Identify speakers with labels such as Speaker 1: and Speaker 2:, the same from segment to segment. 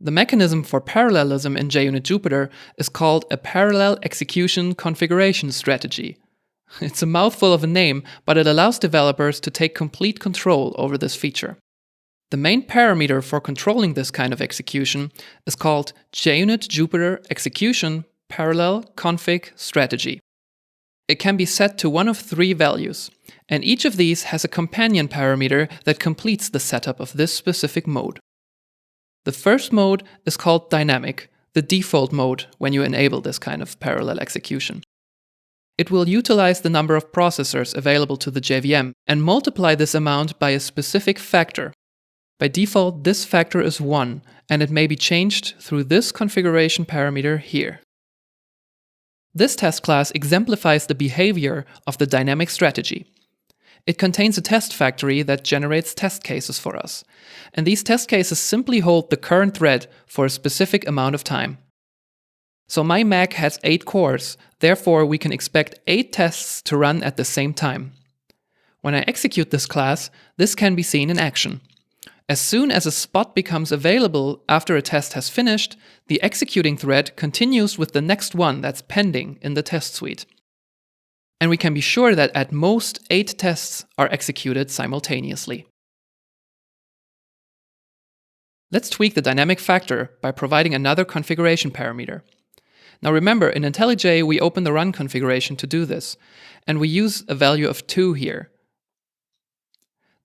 Speaker 1: The mechanism for parallelism in JUnit Jupyter is called a parallel execution configuration strategy. It's a mouthful of a name, but it allows developers to take complete control over this feature. The main parameter for controlling this kind of execution is called JUnit Jupyter Execution Parallel Config Strategy. It can be set to one of three values, and each of these has a companion parameter that completes the setup of this specific mode. The first mode is called dynamic, the default mode when you enable this kind of parallel execution. It will utilize the number of processors available to the JVM and multiply this amount by a specific factor. By default, this factor is 1, and it may be changed through this configuration parameter here. This test class exemplifies the behavior of the dynamic strategy. It contains a test factory that generates test cases for us, and these test cases simply hold the current thread for a specific amount of time. So my Mac has 8 cores, therefore we can expect 8 tests to run at the same time. When I execute this class, this can be seen in action. As soon as a spot becomes available after a test has finished, the executing thread continues with the next one that's pending in the test suite. And we can be sure that at most 8 tests are executed simultaneously. Let's tweak the dynamic factor by providing another configuration parameter. Now remember, in IntelliJ we open the run configuration to do this, and we use a value of 2 here.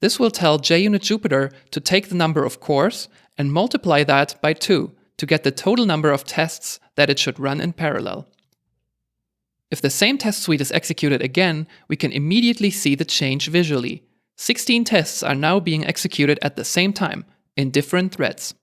Speaker 1: This will tell JUnit Jupyter to take the number of cores and multiply that by 2 to get the total number of tests that it should run in parallel. If the same test suite is executed again, we can immediately see the change visually. 16 tests are now being executed at the same time, in different threads.